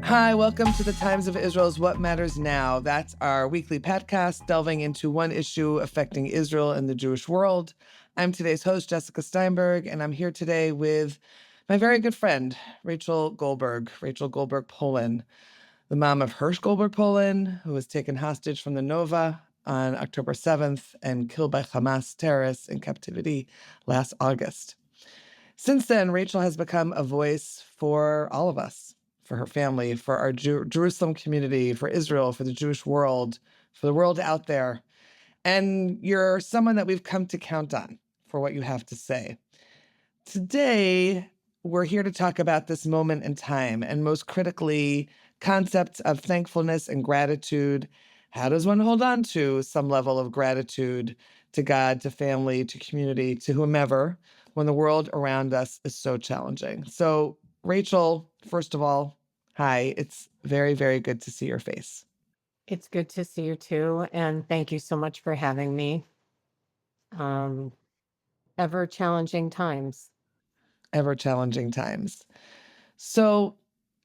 Hi, welcome to the Times of Israel's What Matters Now. That's our weekly podcast delving into one issue affecting Israel and the Jewish world. I'm today's host, Jessica Steinberg, and I'm here today with my very good friend, Rachel Goldberg-Polin, the mom of Hersh Goldberg-Polin, who was taken hostage from the Nova on October 7th and killed by Hamas terrorists in captivity last August. Since then, Rachel has become a voice for all of us, for her family, for our Jerusalem community, for Israel, for the Jewish world, for the world out there. And you're someone that we've come to count on for what you have to say. Today, we're here to talk about this moment in time, and most critically, concepts of thankfulness and gratitude. How does one hold on to some level of gratitude to God, to family, to community, to whomever, when the world around us is so challenging? So, Rachel, first of all, hi. It's very, very good to see your face. It's good to see you too, and thank you so much for having me. Um, Ever challenging times. Ever challenging times. So,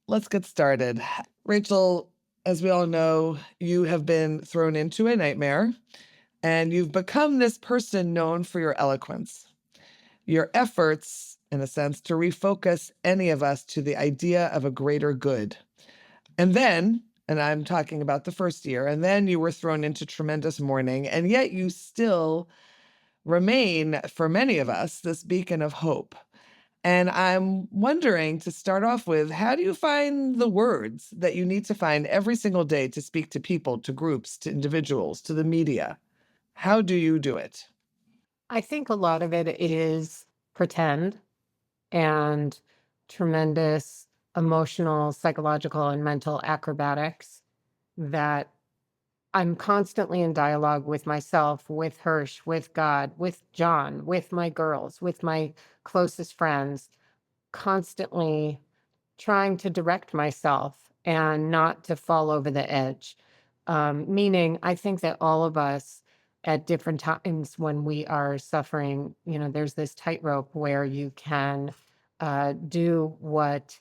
let's get started. Rachel, as we all know, you have been thrown into a nightmare and you've become this person known for your eloquence, your efforts, in a sense, to refocus any of us to the idea of a greater good. And then, and I'm talking about the first year, and then you were thrown into tremendous mourning, and yet you still remain, for many of us, this beacon of hope. And I'm wondering, to start off with, how do you find the words that you need to find every single day to speak to people, to groups, to individuals, to the media? How do you do it? I think a lot of it is pretend and tremendous emotional, psychological, and mental acrobatics that I'm constantly in dialogue with myself, with Hersh, with God, with Jon, with my girls, with my closest friends, constantly trying to direct myself and not to fall over the edge. Meaning, I think that all of us at different times when we are suffering, there's this tightrope where you can do what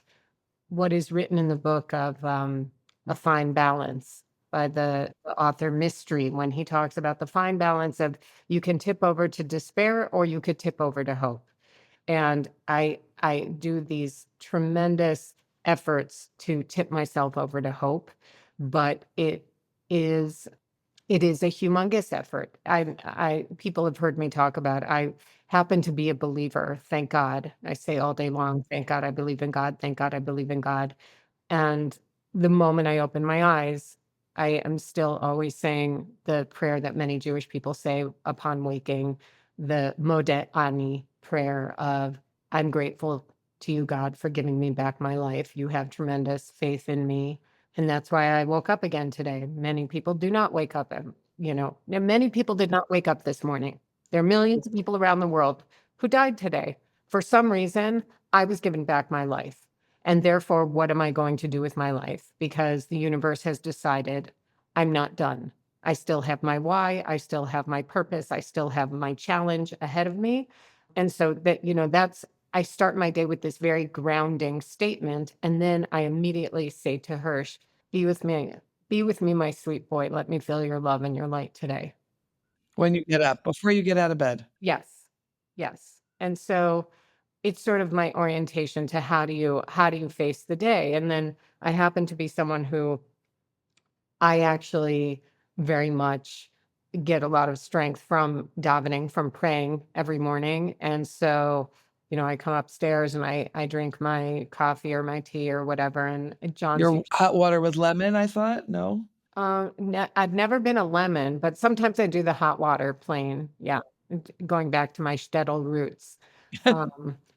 is written in the book of A Fine Balance by the author Mystery, when he talks about the fine balance of you can tip over to despair or you could tip over to hope. And I do these tremendous efforts to tip myself over to hope, but is it is a humongous effort. I people have heard me talk about I happen to be a believer, thank God. I say all day long, thank God I believe in God, thank God I believe in God. And the moment I open my eyes, I am still always saying the prayer that many Jewish people say upon waking, the Modeh Ani prayer of, I'm grateful to you, God, for giving me back my life. You have tremendous faith in me. And that's why I woke up again today. Many people do not wake up, many people did not wake up this morning. There are millions of people around the world who died today. For some reason, I was given back my life. And therefore, what am I going to do with my life? Because the universe has decided I'm not done. I still have my why. I still have my purpose. I still have my challenge ahead of me. And so I start my day with this very grounding statement. And then I immediately say to Hersh, be with me, my sweet boy. Let me feel your love and your light today. When you get up, before you get out of bed? Yes. Yes. And so it's sort of my orientation to how do you face the day? And then I happen to be someone who I actually very much get a lot of strength from davening, from praying every morning. And so, I come upstairs and I drink my coffee or my tea or whatever. And John's Your hot water with lemon, I thought? No? I've never been a lemon, but sometimes I do the hot water plain. Yeah, going back to my shtetl roots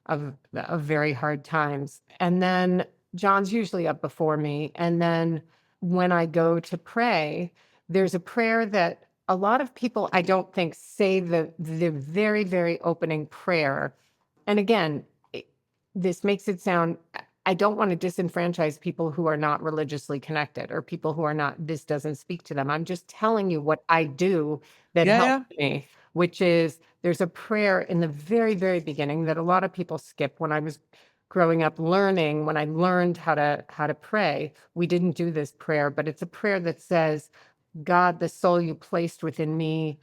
of very hard times. And then John's usually up before me. And then when I go to pray, there's a prayer that a lot of people I don't think say the very, very opening prayer. And again, this makes it sound I don't want to disenfranchise people who are not religiously connected or people who are not, this doesn't speak to them. I'm just telling you what I do that Yeah, helps yeah. me, which is there's a prayer in the very, very beginning that a lot of people skip when I was growing up learning, when I learned how to pray, we didn't do this prayer, but it's a prayer that says, God, the soul you placed within me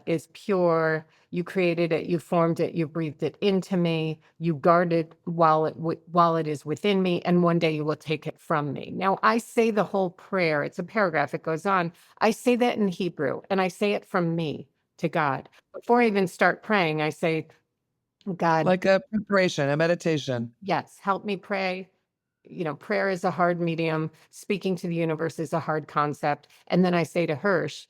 is pure. You created it, you formed it, you breathed it into me. You guard it while it is within me, and one day you will take it from me. Now, I say the whole prayer. It's a paragraph. It goes on. I say that in Hebrew, and I say it from me to God. Before I even start praying, I say, God, Like a preparation, a meditation. yes, help me pray. Prayer is a hard medium. Speaking to the universe is a hard concept. And then I say to Hersh,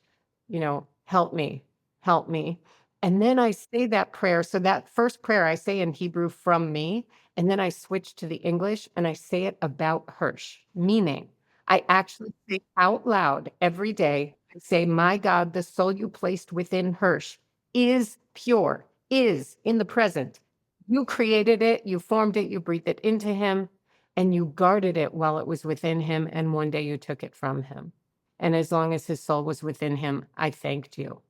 help me, help me. And then I say that prayer. So that first prayer I say in Hebrew from me, and then I switch to the English and I say it about Hersh, meaning I actually say out loud every day, I say, my God, the soul you placed within Hersh is pure, is in the present. You created it, you formed it, you breathed it into him, and you guarded it while it was within him, and one day you took it from him. And as long as his soul was within him, I thanked you.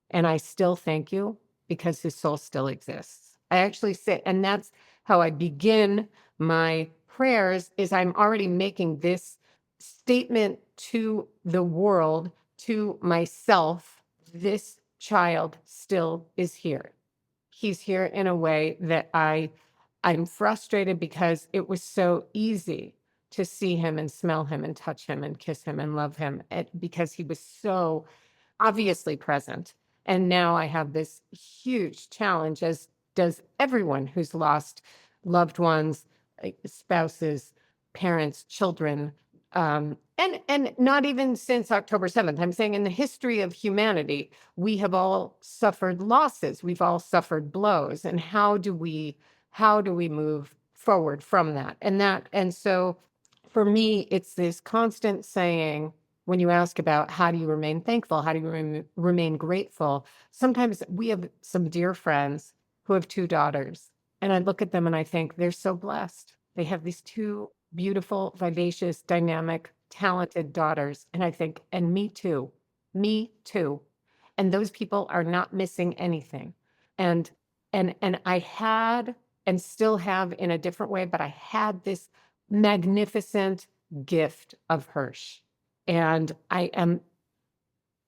And I still thank you because his soul still exists. I actually say, and that's how I begin my prayers, is I'm already making this statement to the world, to myself, this child still is here. He's here in a way that I'm frustrated because it was so easy to see him and smell him and touch him and kiss him and love him because he was so obviously present. And now I have this huge challenge, as does everyone who's lost loved ones, like spouses, parents, children, and not even since October 7th. I'm saying in the history of humanity, we have all suffered losses. We've all suffered blows. And how do we move forward from that? And so for me, it's this constant saying, when you ask about how do you remain thankful, how do you remain grateful, sometimes we have some dear friends who have two daughters, and I look at them and I think they're so blessed. They have these two beautiful, vivacious, dynamic, talented daughters, and I think, and me too, me too. And those people are not missing anything. And and I had, and still have in a different way, but I had this magnificent gift of Hersh. And I am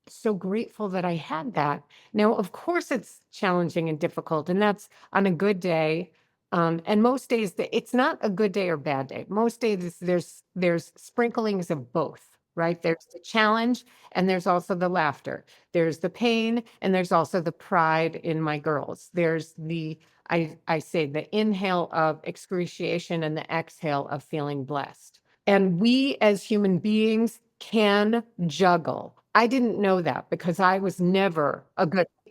so grateful that I had that. Now, of course, it's challenging and difficult, and that's on a good day. And most days, it's not a good day or bad day. Most days, there's sprinklings of both, right? There's the challenge, and there's also the laughter. There's the pain, and there's also the pride in my girls. There's I say the inhale of excruciation and the exhale of feeling blessed. And we as human beings can juggle. I didn't know that because I was never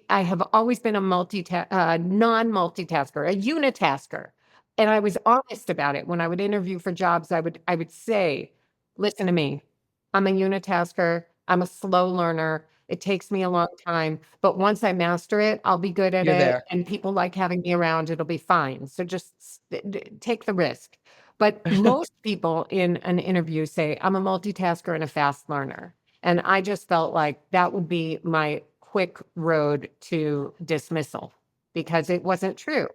I have always been a non-multitasker, a unitasker. And I was honest about it. When I would interview for jobs, I would say, listen to me, I'm a unitasker. I'm a slow learner. It takes me a long time, but once I master it, I'll be good at You're it. there. And people like having me around. It'll be fine. So just take the risk. But most people in an interview say, I'm a multitasker and a fast learner. And I just felt like that would be my quick road to dismissal because it wasn't true.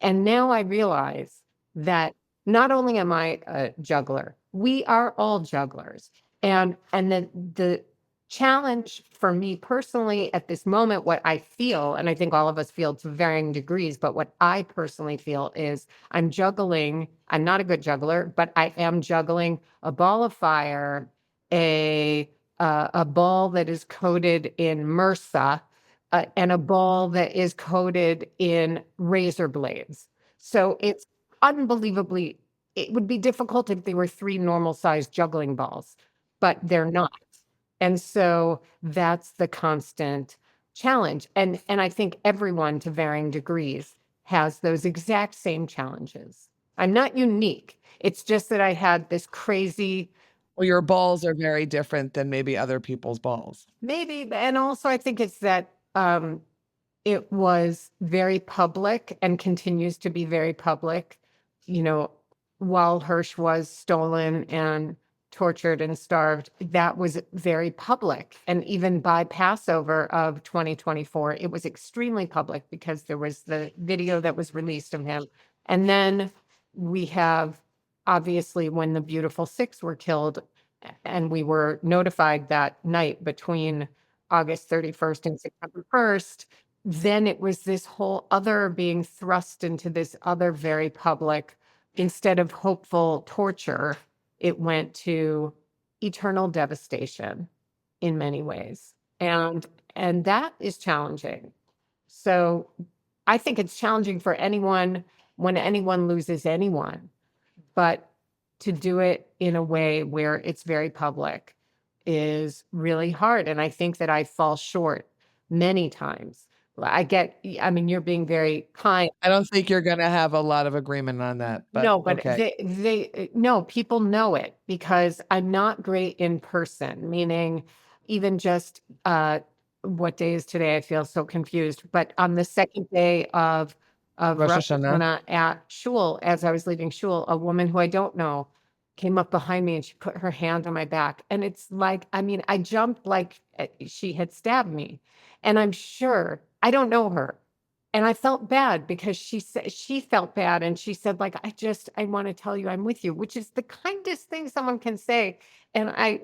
And now I realize that not only am I a juggler, we are all jugglers. And the challenge for me personally at this moment, what I feel, and I think all of us feel to varying degrees, but what I personally feel is I'm juggling. I'm not a good juggler, but I am juggling a ball of fire, a ball that is coated in MRSA, and a ball that is coated in razor blades. So it's unbelievably, it would be difficult if they were three normal sized juggling balls, but they're not. And so that's the constant challenge. And I think everyone to varying degrees has those exact same challenges. I'm not unique. It's just that I had this crazy, Well, your balls are very different than maybe other people's balls. maybe, and also I think it's that it was very public and continues to be very public, you know, while Hersh was stolen and tortured and starved, that was very public. And even by Passover of 2024, it was extremely public because there was the video that was released of him. And then we have, obviously, when the beautiful six were killed, and we were notified that night between August 31st and September 1st, then it was this whole other being thrust into this other very public, instead of hopeful torture, it went to eternal devastation in many ways. And that is challenging. So I think it's challenging for anyone when anyone loses anyone, but to do it in a way where it's very public is really hard. And I think that I fall short many times. I mean, you're being very kind. I don't think you're going to have a lot of agreement on that, but No, but okay. no, people know it because I'm not great in person, meaning even just, what day is today? I feel so confused. But on the second day of Rosh Rosh Hashanah. Hashanah at shul, as I was leaving shul, a woman who I don't know came up behind me and she put her hand on my back. And it's like, I mean, I jumped like she had stabbed me. And I'm sure I don't know her. And I felt bad because she said she felt bad and she said, like, I want to tell you I'm with you, which is the kindest thing someone can say. And I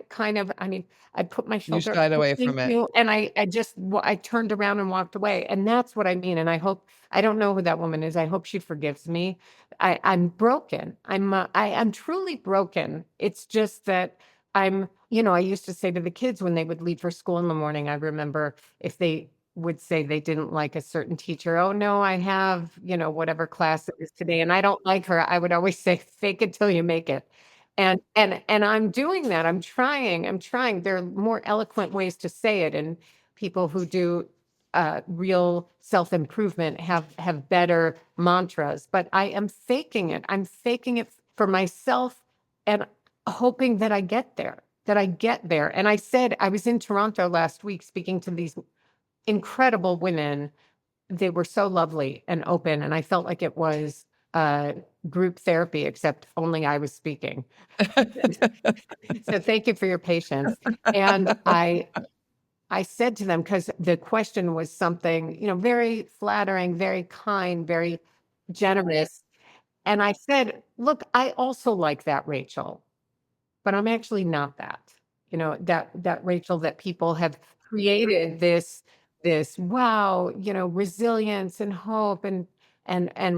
mean, I put my You shoulder, shied "Oh, away thank from it. you," and I turned around and walked away. And that's what I mean. And I hope, I don't know who that woman is. I hope she forgives me. I'm broken. I'm truly broken. It's just that I used to say to the kids when they would leave for school in the morning, I remember if they would say they didn't like a certain teacher. Oh no, I have, whatever class it is today, and I don't like her. I would always say, fake it till you make it. And I'm doing that. I'm trying. I'm trying. There are more eloquent ways to say it, and people who do real self-improvement have better mantras. But I am faking it. I'm faking it for myself and hoping that I get there. That I get there. And I said I was in Toronto last week speaking to these incredible women. They were so lovely and open, and I felt like it was group therapy, except only I was speaking. So thank you for your patience. And I said to them, because the question was something, very flattering, very kind, very generous. And I said, look, I also like that, Rachel, but I'm actually not that. That Rachel, that people have created this wow, resilience and hope and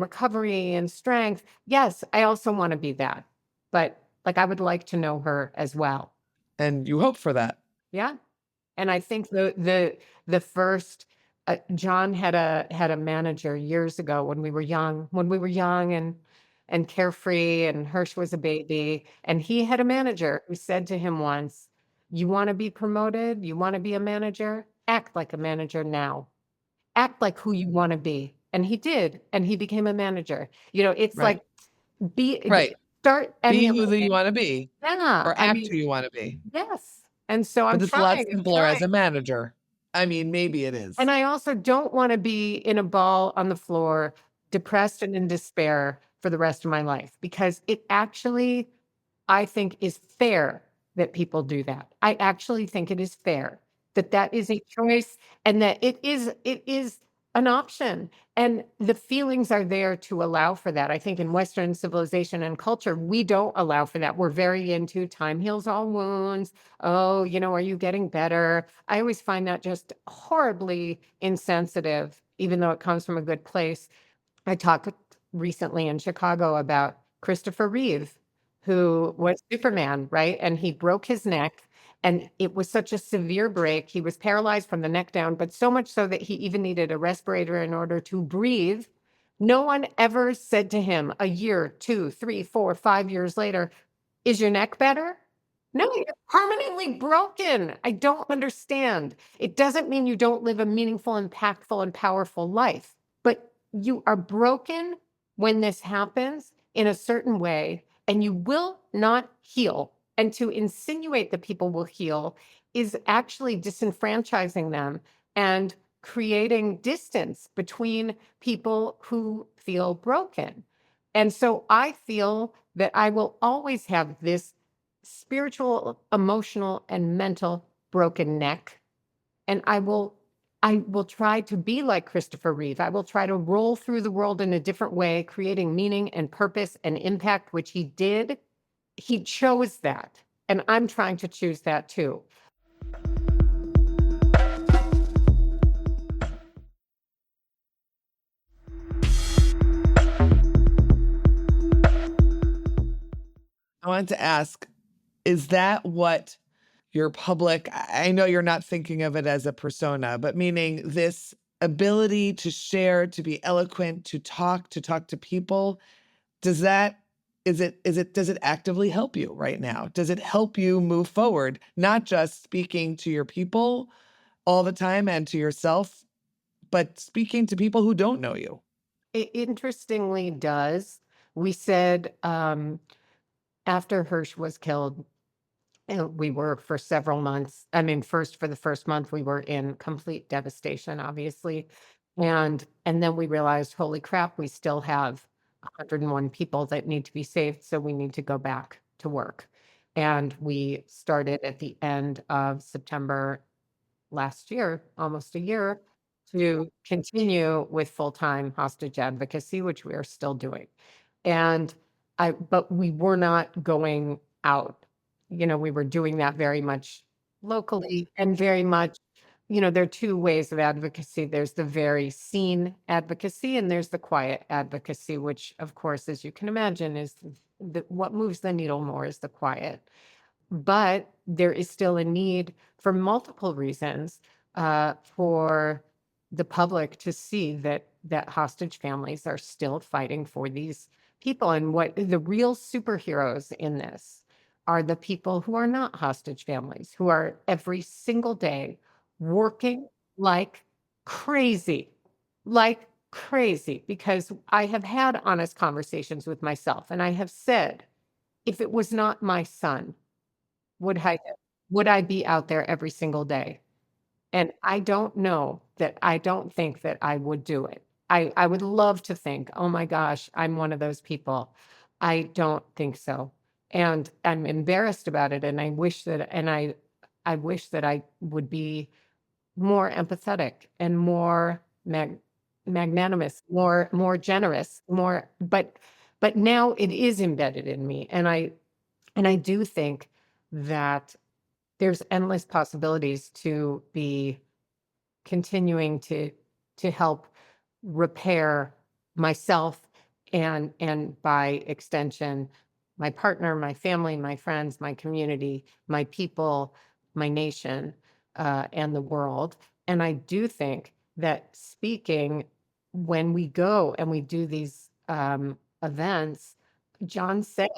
recovery and strength. Yes, I also want to be that. But like I would like to know her as well. And you hope for that. Yeah. And I think the first John had a manager years ago when we were young and carefree, and Hersh was a baby, and he had a manager who said to him once, "You want to be promoted? You want to be a manager? Act like a manager now. Act like who you want to be." And he did, and he became a manager. It's Right. like be Right. start Be who you emulating. want to be Yeah, or I act mean, who you want to be. yes. And so I'm But it's a lot trying, I'm simpler as trying. a manager. I mean, maybe it is. And I also don't wanna be in a ball on the floor, depressed and in despair for the rest of my life, because it actually, I think, is fair that people do that. I actually think it is fair that that is a choice and that it is an option, and the feelings are there to allow for that. I think in Western civilization and culture, we don't allow for that. We're very into time heals all wounds. Oh, are you getting better? I always find that just horribly insensitive, even though it comes from a good place. I talked recently in Chicago about Christopher Reeve, who was Superman, right? And he broke his neck, and it was such a severe break. He was paralyzed from the neck down, but so much so that he even needed a respirator in order to breathe. No one ever said to him a year, 2, 3, 4, 5 years later, "Is your neck better?" No, you're permanently broken. I don't understand. It doesn't mean you don't live a meaningful, impactful, and powerful life, but you are broken when this happens in a certain way, and you will not heal. And to insinuate that people will heal is actually disenfranchising them and creating distance between people who feel broken. And so I feel that I will always have this spiritual, emotional, and mental broken neck. And I will I will try to be like Christopher Reeve. I will try to roll through the world in a different way, creating meaning and purpose and impact, which he did. He chose that, and I'm trying to choose that too. I wanted to ask, is that what your public, I know you're not thinking of it as a persona, but meaning this ability to share, to be eloquent, to talk to people, does that does it actively help you right now? Does it help you move forward, not just speaking to your people all the time and to yourself, but speaking to people who don't know you? It interestingly does. We said after Hersh was killed, we were for several months. I mean, first for the first month, we were in complete devastation, obviously. And then we realized, holy crap, we still have 101 people that need to be saved. So we need to go back to work. And we started at the end of September last year, almost a year, to continue with full-time hostage advocacy, which we are still doing. And but we were not going out. We were doing that very much locally and very much, there are two ways of advocacy. There's the very seen advocacy and there's the quiet advocacy, which of course, as you can imagine, is what moves the needle more is the quiet. But there is still a need for multiple reasons for the public to see that hostage families are still fighting for these people. And what the real superheroes in this are the people who are not hostage families, who are every single day working like crazy, like crazy, because I have had honest conversations with myself and I have said, if it was not my son, would I would I be out there every single day? And I don't know that I don't think that I would do it. I would love to think, "Oh my gosh, I'm one of those people." I don't think so. And I'm embarrassed about it, and I wish that I would be more empathetic and more magnanimous, more generous, more but now it is embedded in me, and I do think that there's endless possibilities to be continuing to help repair myself and by extension, my partner, my family, my friends, my community, my people, my nation, and the world. And I do think that speaking when we go and we do these events, John said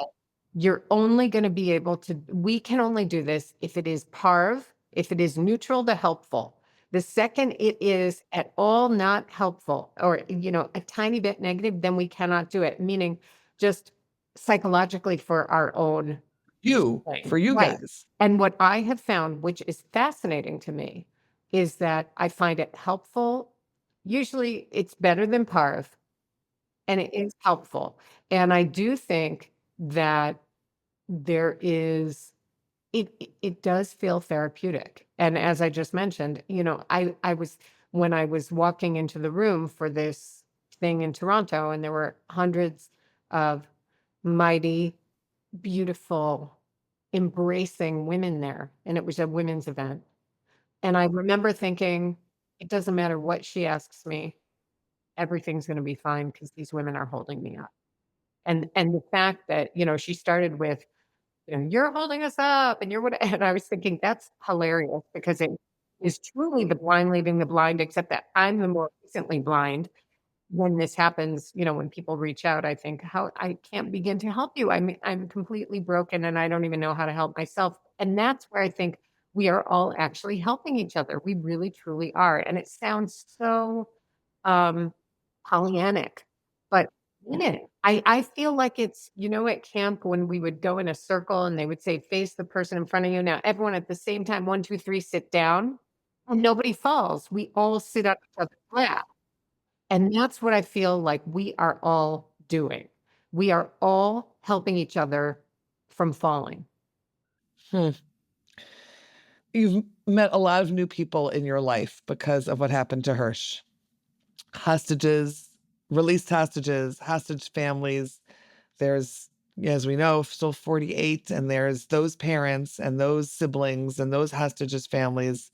you're only going to be able to, we can only do this if it is parv, if it is neutral to helpful. The second it is at all not helpful or, a tiny bit negative, then we cannot do it, meaning just psychologically for our own For healing. you Right. guys. And what I have found, which is fascinating to me, is that I find it helpful. Usually it's better than parv and it is helpful. And I do think that there is it does feel therapeutic. And as I just mentioned, I was when I was walking into the room for this thing in Toronto, and there were hundreds of mighty, beautiful, embracing women there, and it was a women's event. And I remember thinking, it doesn't matter what she asks me, everything's gonna be fine because these women are holding me up. And the fact that, she started with, and you're holding us up and you're what and I was thinking that's hilarious because it is truly the blind leading the blind, except that I'm the more recently blind. When this happens, when people reach out, I think, how I can't begin to help you. I'm completely broken and I don't even know how to help myself. And that's where I think we are all actually helping each other. We really truly are. And it sounds so um Pollyannic, but in it, I feel like it's, at camp when we would go in a circle and they would say, face the person in front of you. Now, everyone at the same time, 1, 2, 3, sit down, and nobody falls. We all sit on each other's lap. And that's what I feel like we are all doing. We are all helping each other from falling. Hmm. You've met a lot of new people in your life because of what happened to Hersh. Hostages, released hostages, hostage families. There's, as we know, still 48, and there's those parents and those siblings and those hostages families.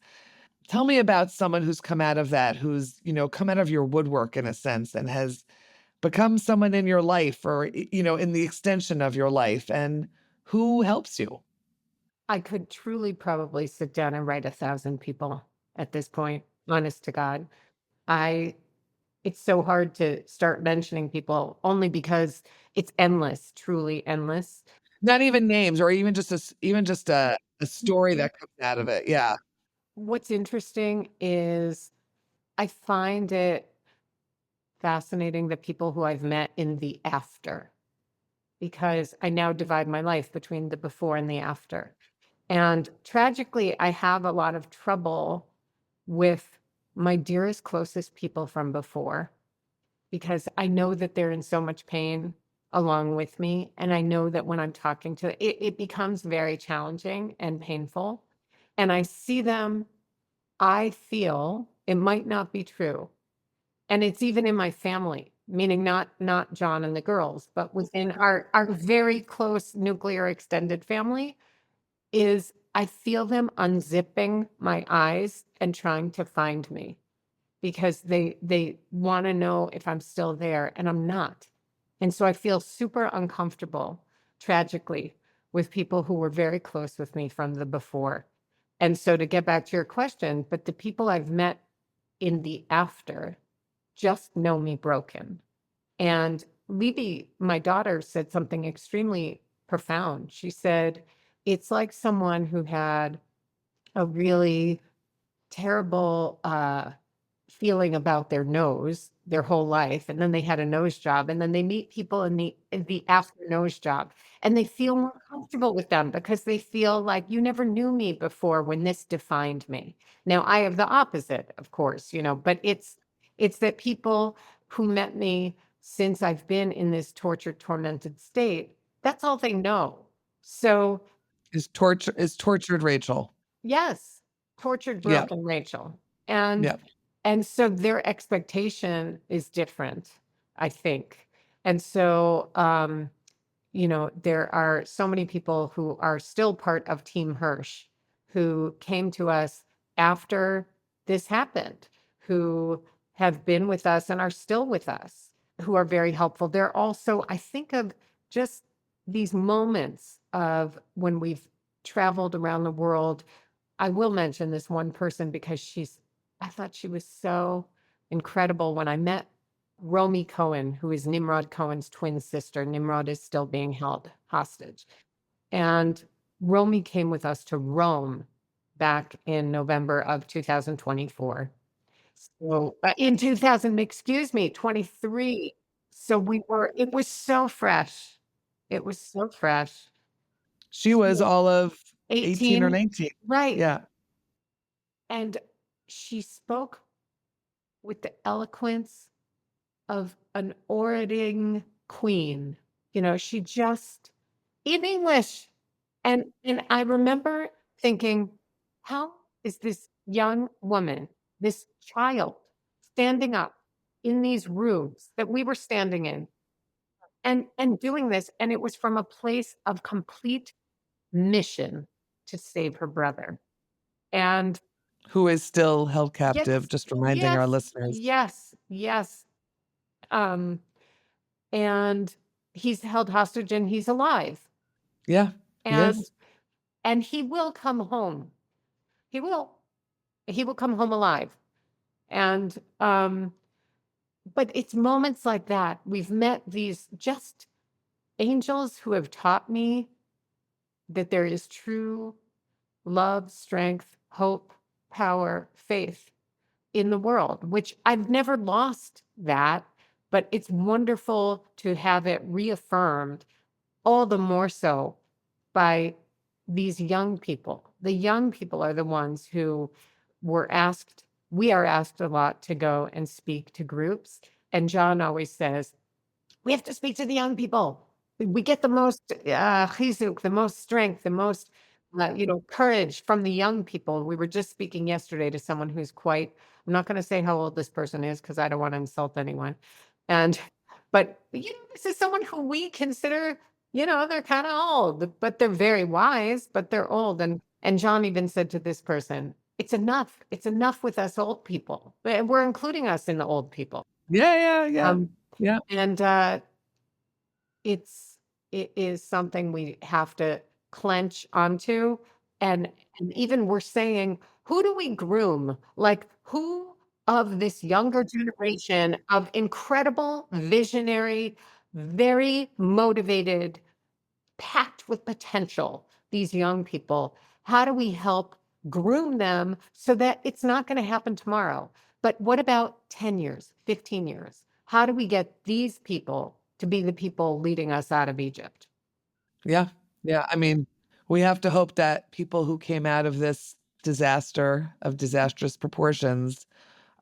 Tell me about someone who's come out of that, who's, come out of your woodwork in a sense and has become someone in your life or, in the extension of your life, and who helps you. I could truly probably sit down and write 1,000 people at this point, honest to God. I It's so hard to start mentioning people only because it's endless, truly endless. Not even names or even just a story that comes out of it. Yeah. What's interesting is I find it fascinating the people who I've met in the after, because I now divide my life between the before and the after. And tragically, I have a lot of trouble with my dearest, closest people from before, because I know that they're in so much pain along with me. And I know that when I'm talking to it, it becomes very challenging and painful. And I see them, I feel it might not be true. And it's even in my family, meaning not John and the girls, but within our very close nuclear extended family, is I feel them unzipping my eyes and trying to find me because they want to know if I'm still there, and I'm not. And so I feel super uncomfortable, tragically, with people who were very close with me from the before. And so to get back to your question, but the people I've met in the after just know me broken. And Libby, my daughter, said something extremely profound. She said, it's like someone who had a really terrible feeling about their nose their whole life, and then they had a nose job, and then they meet people in the after nose job, and they feel more comfortable with them because they feel like you never knew me before when this defined me. Now I have the opposite, of course, but it's that people who met me since I've been in this tortured, tormented state, that's all they know. So Is tortured Rachel. yes, tortured, Yeah. broken Rachel. And Yeah. and so their expectation is different, I think. And so there are so many people who are still part of Team Hersh who came to us after this happened, who have been with us and are still with us, who are very helpful. There are also, I think of just these moments of when we've traveled around the world. I will mention this one person because I thought she was so incredible when I met Romy Cohen, who is Nimrod Cohen's twin sister. Nimrod is still being held hostage. And Romy came with us to Rome back in November of 2024. So in 2000, excuse me, 23. So it was so fresh. It was so fresh. She was all of 18 or 18, 19. right. Yeah. And she spoke with the eloquence of an orating queen. She just in English. And I remember thinking, how is this young woman, this child, standing up in these rooms that we were standing in and doing this? And it was from a place of complete mission to save her brother. And Who is still held captive, yes, just reminding our yes, listeners. yes, yes. Um, and he's held hostage and he's alive. Yeah, he And is. and he will come home. He will. He will come home alive. And but it's moments like that. We've met these just angels who have taught me that there is true love, strength, hope, power, faith in the world, which I've never lost that, but it's wonderful to have it reaffirmed, all the more so by these young people. The young people are the ones who we are asked a lot to go and speak to groups. And John always says, we have to speak to the young people. We get the most chizuk, the most strength, the most courage from the young people. We were just speaking yesterday to someone who's quite, I'm not going to say how old this person is because I don't want to insult anyone. And, but, this is someone who we consider, they're kind of old, but they're very wise, but they're old. And John even said to this person, it's enough. It's enough with us old people. We're including us in the old people. Yeah, yeah, yeah. Um, Yeah. and it's it is something we have to clench onto, and even we're saying, who do we groom? Like, who of this younger generation of incredible, visionary, very motivated, packed with potential, these young people, how do we help groom them so that it's not going to happen tomorrow? But what about 10 years, 15 years? How do we get these people to be the people leading us out of Egypt? Yeah. Yeah. I mean, we have to hope that people who came out of this disaster of disastrous proportions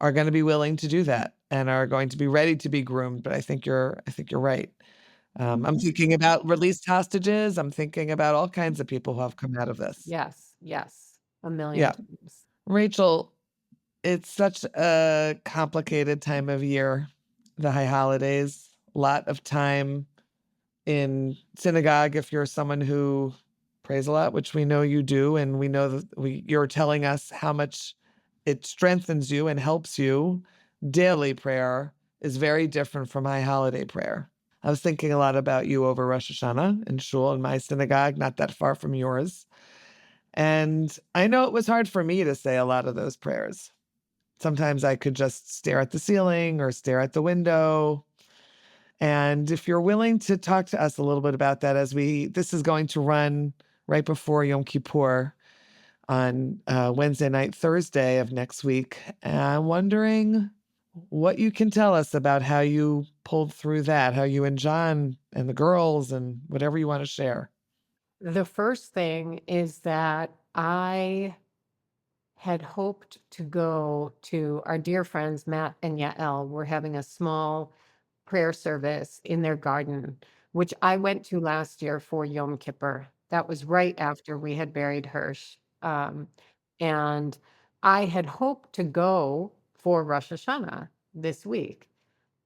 are going to be willing to do that and are going to be ready to be groomed. But I think you're right. I'm thinking about released hostages. I'm thinking about all kinds of people who have come out of this. Yes, yes, a million Yeah. times. Rachel, it's such a complicated time of year, the high holidays, a lot of time in synagogue if you're someone who prays a lot, which we know you do, and we know that you're telling us how much it strengthens you and helps you. Daily prayer is very different from high holiday prayer. I was thinking a lot about you over Rosh Hashanah in shul in my synagogue, not that far from yours. And I know it was hard for me to say a lot of those prayers. Sometimes I could just stare at the ceiling or stare at the window. And if you're willing to talk to us a little bit about that, this is going to run right before Yom Kippur on Wednesday night, Thursday of next week. And I'm wondering what you can tell us about how you pulled through that, how you and John and the girls and whatever you want to share. The first thing is that I had hoped to go to our dear friends Matt and Yael. We're having a small prayer service in their garden, which I went to last year for Yom Kippur. That was right after we had buried Hersh. And I had hoped to go for Rosh Hashanah this week.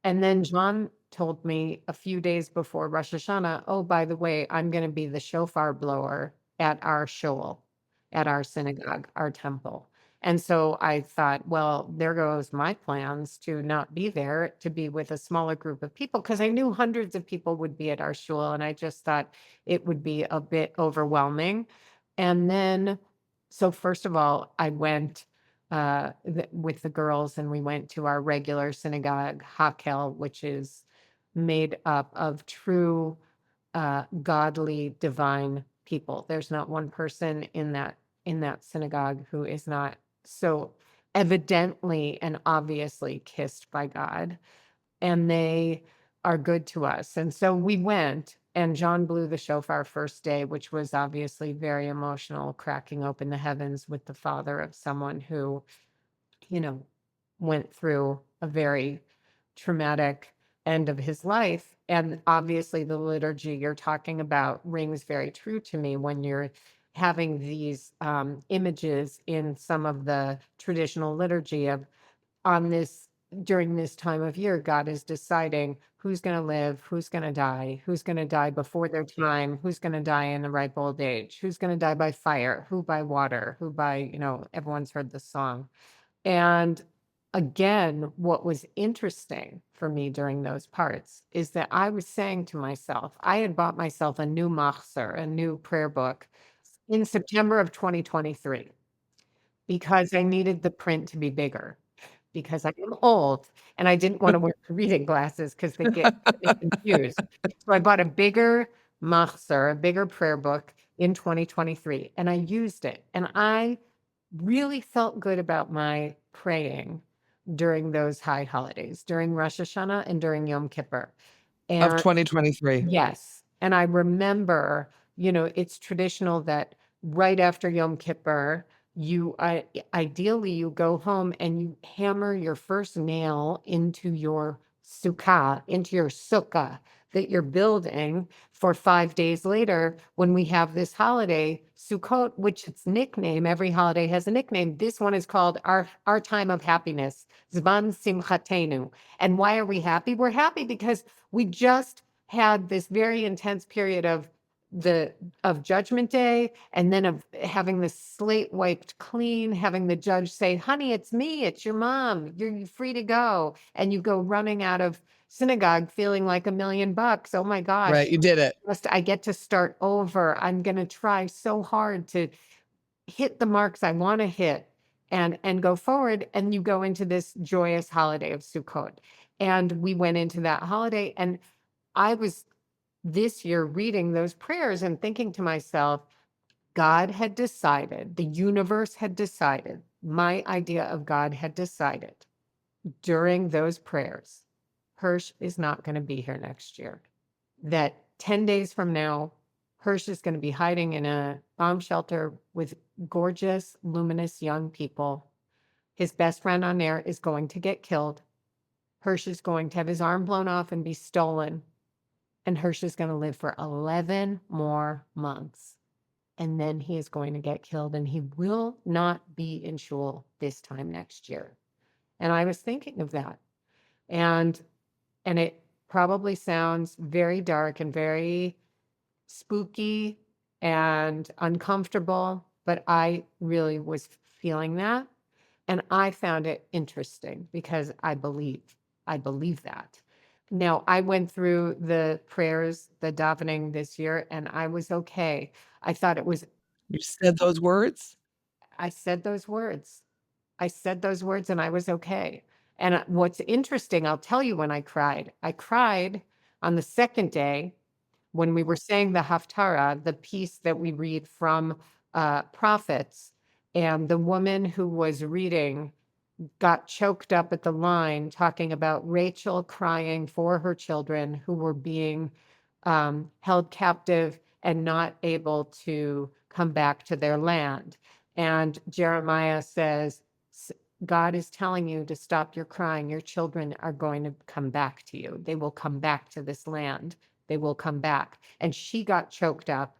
And then John told me a few days before Rosh Hashanah, oh, by the way, I'm going to be the shofar blower at our shul, at our synagogue, our temple. And so I thought, well, there goes my plans to not be there, to be with a smaller group of people, because I knew hundreds of people would be at our shul. And I just thought it would be a bit overwhelming. And then, so first of all, I went with the girls, and we went to our regular synagogue, Hakel, which is made up of true, godly, divine people. There's not one person in that synagogue who is not so evidently and obviously kissed by God, and they are good to us. And so we went, and John blew the shofar first day, which was obviously very emotional, cracking open the heavens with the father of someone who, you know, went through a very traumatic end of his life. And obviously, the liturgy you're talking about rings very true to me when you're having these images in some of the traditional liturgy of, on this, during this time of year, God is deciding who's going to live, who's going to die before their time, who's going to die in the ripe old age, who's going to die by fire, who by water, who by, everyone's heard the song. And again, what was interesting for me during those parts is that I was saying to myself, I had bought myself a new machzor, a new prayer book, in September of 2023, because I needed the print to be bigger, because I am old and I didn't want to wear reading glasses because they get confused. So I bought a bigger machzor, a bigger prayer book in 2023, and I used it. And I really felt good about my praying during those high holidays, during Rosh Hashanah and during Yom Kippur. Of And 2023. yes, and I remember, it's traditional that right after Yom Kippur, ideally you go home and you hammer your first nail into your sukkah, into your sukkah, that you're building for 5 days later when we have this holiday, Sukkot, which its nickname, every holiday has a nickname. This one is called our time of happiness, Zman Simchatenu. And why are we happy? We're happy because we just had this very intense period of Judgment Day, and then of having the slate wiped clean, having the judge say, honey, it's me, it's your mom, you're free to go. And you go running out of synagogue feeling like $1,000,000. Oh my Right. gosh, You did it. I get to start over. I'm going to try so hard to hit the marks I want to hit and go forward. And you go into this joyous holiday of Sukkot. And we went into that holiday, and I was this year reading those prayers and thinking to myself, God had decided, the universe had decided, my idea of God had decided during those prayers, Hersh is not going to be here next year. That 10 days from now, Hersh is going to be hiding in a bomb shelter with gorgeous, luminous young people. His best friend on there is going to get killed. Hersh is going to have his arm blown off and be stolen. And Hersh is going to live for 11 more months. And then he is going to get killed, and he will not be in shul this time next year. And I was thinking of that. And it probably sounds very dark and very spooky and uncomfortable, but I really was feeling that. And I found it interesting because I believe that. Now, I went through the prayers, the davening this year, and I was okay. I thought it was, You said those words? I said those words. I said those words and I was okay. And what's interesting, I'll tell you when I cried. I cried on the second day when we were saying the Haftarah, the piece that we read from prophets, and the woman who was reading got choked up at the line talking about Rachel crying for her children who were being held captive and not able to come back to their land. And Jeremiah says, God is telling you to stop your crying. Your children are going to come back to you. They will come back to this land. They will come back. And she got choked up.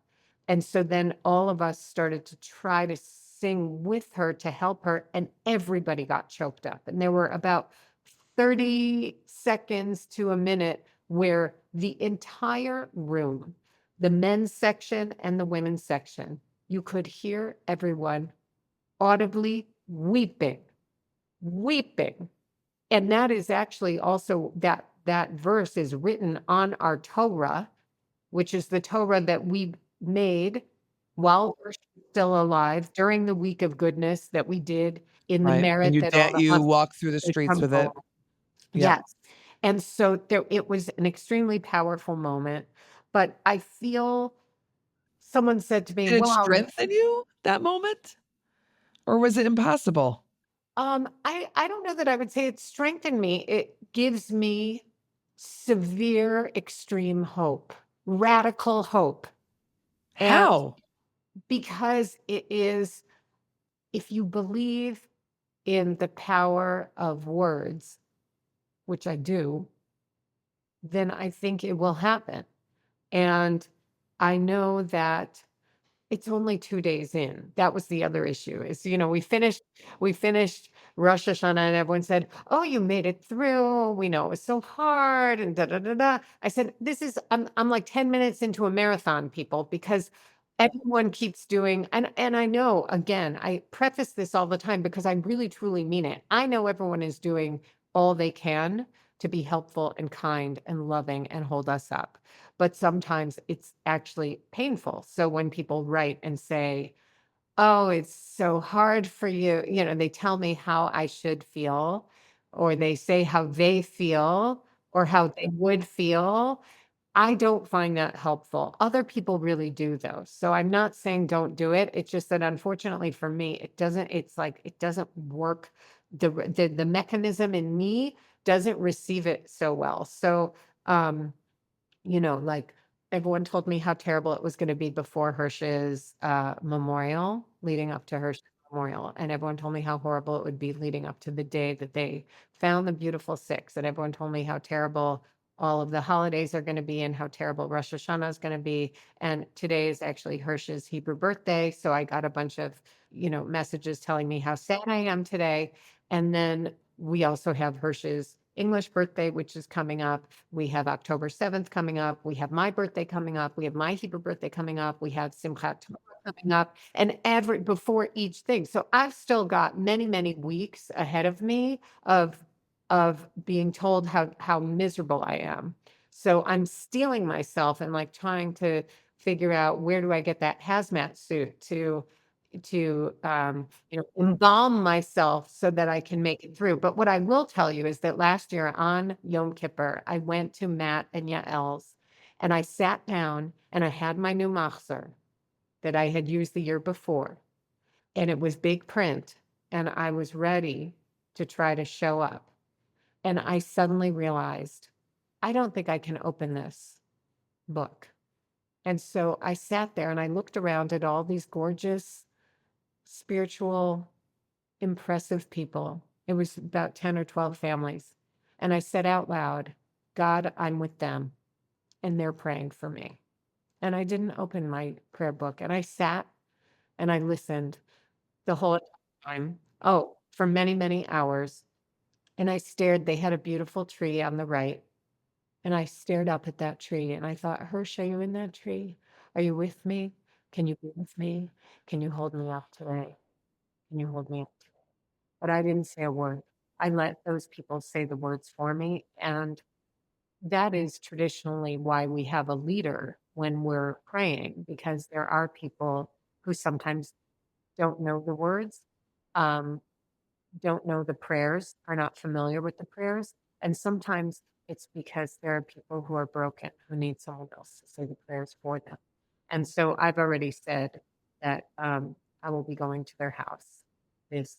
And so then all of us started to try to sing with her to help her, and everybody got choked up. And there were about 30 seconds to a minute where the entire room, the men's section and the women's section, you could hear everyone audibly weeping. And that is actually also that verse is written on our Torah, which is the Torah that we made while we're still alive during the week of goodness that we did in the Right. And merit you that all the you husbands walk through the would streets come with home. it. Yeah. Yes. And so it was an extremely powerful moment. But I feel someone said to me, Did it well, strengthen you, that moment? Or was it impossible? I don't know that I would say it strengthened me. It gives me severe, extreme hope, radical hope. And How? because it is, if you believe in the power of words, which I do, then I think it will happen. And I know that it's only 2 days in. That was the other issue is, we finished Rosh Hashanah and everyone said, "Oh, you made it through. We know it was so hard," and da da da da. I said, I'm like 10 minutes into a marathon, people, because everyone keeps doing, and I know, again, I preface this all the time because I really truly mean it. I know everyone is doing all they can to be helpful and kind and loving and hold us up. But sometimes it's actually painful. So when people write and say, "Oh, it's so hard for you," they tell me how I should feel, or they say how they feel, or how they would feel. I don't find that helpful. Other people really do, though. So I'm not saying don't do it. It's just that unfortunately for me, it's like it doesn't work. The mechanism in me doesn't receive it so well. So like everyone told me how terrible it was going to be before Hersh's memorial, leading up to Hersh's memorial. And everyone told me how horrible it would be leading up to the day that they found the beautiful six. And everyone told me how terrible all of the holidays are going to be and how terrible Rosh Hashanah is going to be. And today is actually Hersh's Hebrew birthday. So I got a bunch of, messages telling me how sad I am today. And then we also have Hersh's English birthday, which is coming up. We have October 7th coming up. We have my birthday coming up. We have my Hebrew birthday coming up. We have Simchat Torah coming up, and every before each thing. So I've still got many, many weeks ahead of me of being told how miserable I am. So I'm stealing myself and like trying to figure out where do I get that hazmat suit to embalm myself so that I can make it through. But what I will tell you is that last year on Yom Kippur, I went to Matt and Yael's and I sat down and I had my new machzor that I had used the year before, and it was big print, and I was ready to try to show up. And I suddenly realized, I don't think I can open this book. And so I sat there and I looked around at all these gorgeous, spiritual, impressive people. It was about 10 or 12 families. And I said out loud, God, I'm with them and they're praying for me. And I didn't open my prayer book, and I sat and I listened the whole time. Oh, for many, many hours. And I stared. They had a beautiful tree on the right. And I stared up at that tree and I thought, Hersh, are you in that tree? Are you with me? Can you be with me? Can you hold me up today? Can you hold me up today? But I didn't say a word. I let those people say the words for me. And that is traditionally why we have a leader when we're praying, because there are people who sometimes don't know the words, um, don't know the prayers, are not familiar with the prayers. And sometimes it's because there are people who are broken who need someone else to say the prayers for them. And so I've already said that I will be going to their house this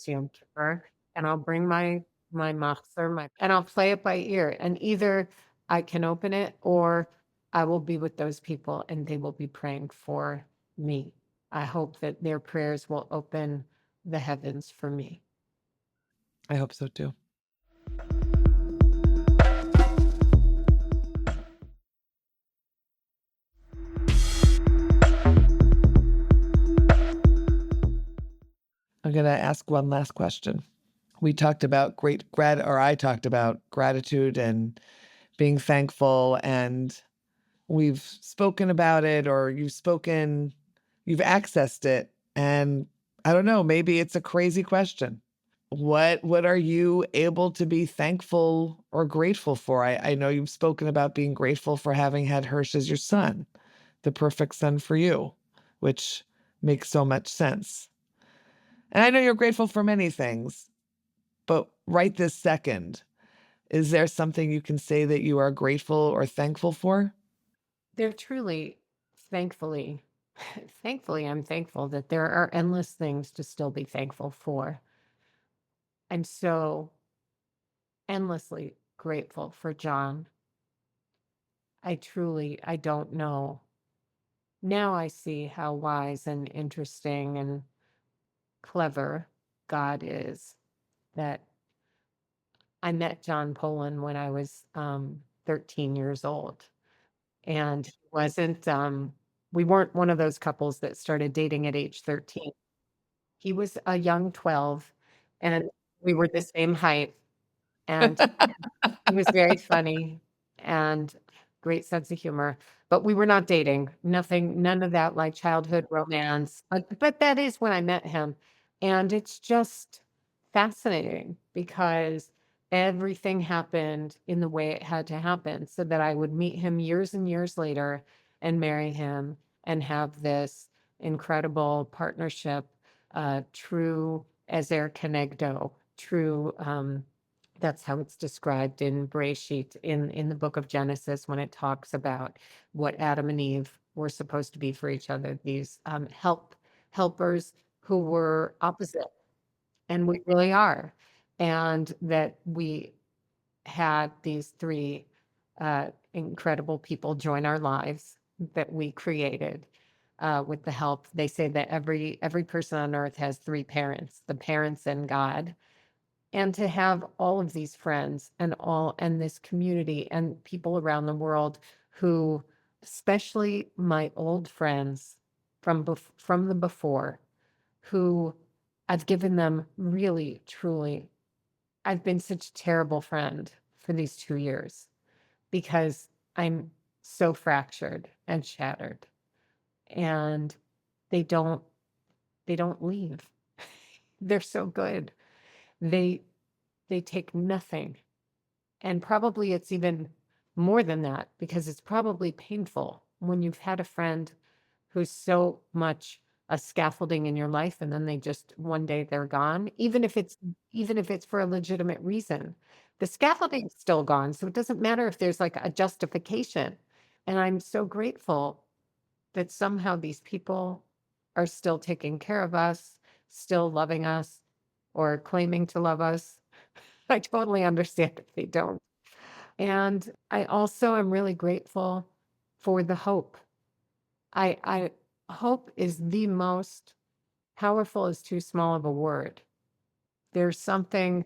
Yom Kippur, and I'll bring my machzor, and I'll play it by ear. And either I can open it or I will be with those people and they will be praying for me. I hope that their prayers will open the heavens for me. I hope so too. I'm going to ask one last question. We talked about I talked about gratitude and being thankful, and we've spoken about it, or you've accessed it. And I don't know, maybe it's a crazy question. What are you able to be thankful or grateful for? I know you've spoken about being grateful for having had Hersh as your son, the perfect son for you, which makes so much sense. And I know you're grateful for many things, but right this second, is there something you can say that you are grateful or thankful for? They're truly, thankfully, thankfully, I'm thankful that there are endless things to still be thankful for. I'm so endlessly grateful for Jon. I don't know. Now I see how wise and interesting and clever God is. That I met Jon Polin when I was 13 years old. And we weren't one of those couples that started dating at age 13. He was a young 12 and we were the same height, and he was very funny and great sense of humor, but we were not dating. Nothing, none of that like childhood romance. But that is when I met him. And it's just fascinating because everything happened in the way it had to happen so that I would meet him years and years later and marry him and have this incredible partnership, true ezer kenegdo, true that's how it's described in Bereshit, in the book of Genesis, when it talks about what Adam and Eve were supposed to be for each other, these helpers who were opposite, and we really are. And that we had these three incredible people join our lives that we created with the help. They say that every person on earth has three parents: the parents and God, And to have all of these friends and this community and people around the world who, especially my old friends from the before, who I've given them really, truly, I've been such a terrible friend for these 2 years because I'm so fractured and shattered, and they don't they don't leave. They're so good. They they take nothing. And probably it's even more than that because it's probably painful when you've had a friend who's so much a scaffolding in your life and then they just one day they're gone, even if it's for a legitimate reason. The scaffolding's still gone, so it doesn't matter if there's like a justification. And I'm so grateful that somehow these people are still taking care of us, still loving us, or claiming to love us. I totally understand if they don't. And I also am really grateful for the hope. I hope is the most powerful is too small of a word. There's something,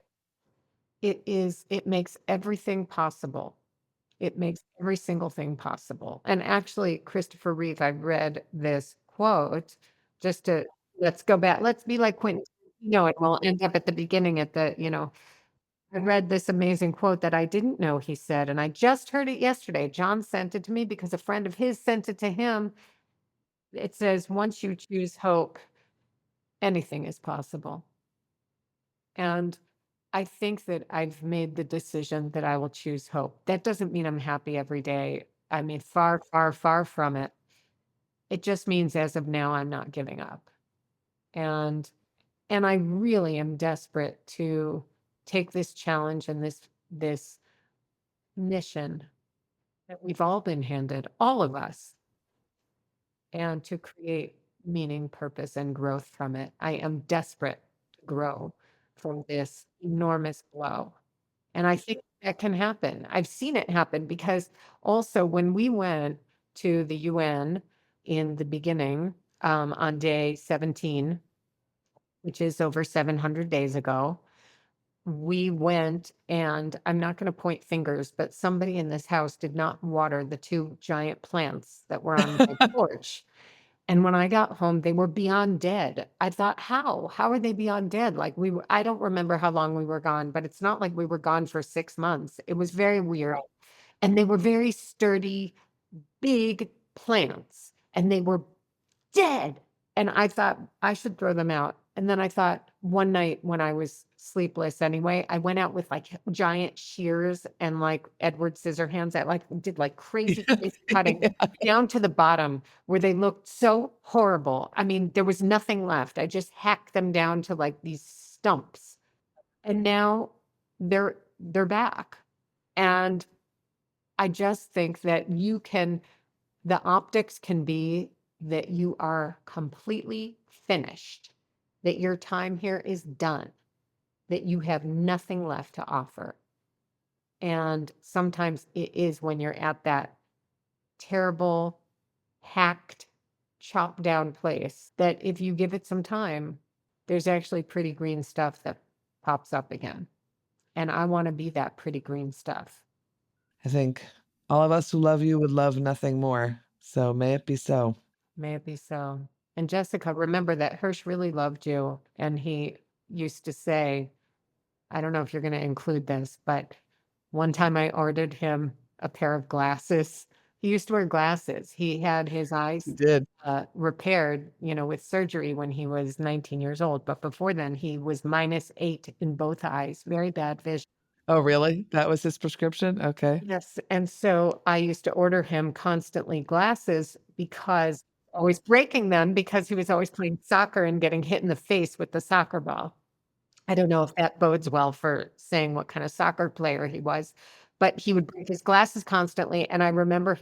it makes everything possible. It makes every single thing possible. And actually, Christopher Reeve, I read this quote just to let's go back. Let's be like Quentin, and we'll end up at the beginning at I read this amazing quote that I didn't know he said, and I just heard it yesterday. John sent it to me because a friend of his sent it to him. It says, once you choose hope, anything is possible. And I think that I've made the decision that I will choose hope. That doesn't mean I'm happy every day. I mean, far, far, far from it. It just means as of now, I'm not giving up. And and I really am desperate to take this challenge and this mission that we've all been handed, all of us, and to create meaning, purpose, and growth from it. I am desperate to grow from this enormous blow. And I think that can happen. I've seen it happen because also when we went to the UN in the beginning, on day 17, which is over 700 days ago, we went, and I'm not going to point fingers, but somebody in this house did not water the two giant plants that were on my porch. And when I got home, they were beyond dead. I thought, how? How are they beyond dead? Like I don't remember how long we were gone, but it's not like we were gone for 6 months. It was very weird. And they were very sturdy, big plants, and they were dead. And I thought I should throw them out. And then I thought one night when I was sleepless anyway, I went out with like giant shears and like Edward Scissorhands. I like did like crazy, crazy cutting down to the bottom where they looked so horrible. I mean, there was nothing left. I just hacked them down to like these stumps. And now they're back. And I just think that the optics can be that you are completely finished, that your time here is done, that you have nothing left to offer. And sometimes it is when you're at that terrible, hacked, chopped down place that if you give it some time, there's actually pretty green stuff that pops up again. And I want to be that pretty green stuff. I think all of us who love you would love nothing more. So may it be so. May it be so. And Jessica, remember that Hersh really loved you. And he used to say, I don't know if you're going to include this, but one time I ordered him a pair of glasses. He used to wear glasses. He had his You eyes did. repaired, with surgery when he was 19 years old. But before then, he was -8 in both eyes, very bad vision. Oh, really? That was his prescription? Okay. Yes, and so I used to order him constantly glasses because always breaking them because he was always playing soccer and getting hit in the face with the soccer ball. I don't know if that bodes well for saying what kind of soccer player he was, but he would break his glasses constantly, and I remember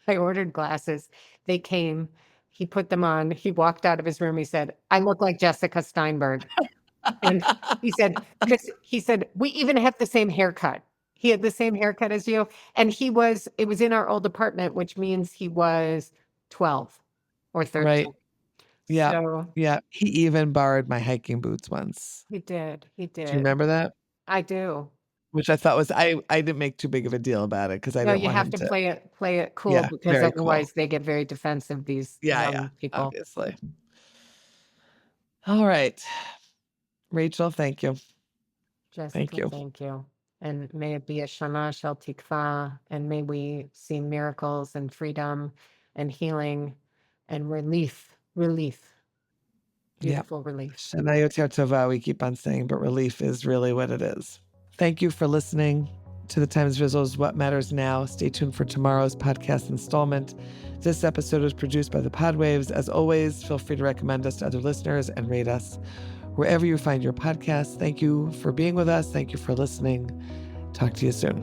I ordered glasses. They came, he put them on, he walked out of his room, he said, "I look like Jessica Steinberg." And he said, "We even have the same haircut." He had the same haircut as you, and it was in our old apartment, which means he was 12 or 13. Right. Yeah. So Yeah. He even borrowed my hiking boots once. he did. He Do you did. remember that? I do. Which I thought was I didn't make too big of a deal about it because I No, didn't you want have him to to. play it cool Yeah, because very cool. otherwise they get very defensive, these Yeah, yeah, young people. obviously. All right. Rachel, thank you. Thank Jessica, you. thank you. And may it be a Shana Shel Tikva, and may we see miracles and freedom and healing and relief. Relief. Yeah. Beautiful relief. Shana Yoter Tova, we keep on saying, but relief is really what it is. Thank you for listening to the Times of Israel's What Matters Now. Stay tuned for tomorrow's podcast installment. This episode was produced by the Podwaves. As always, feel free to recommend us to other listeners and rate us wherever you find your podcasts. Thank you for being with us. Thank you for listening. Talk to you soon.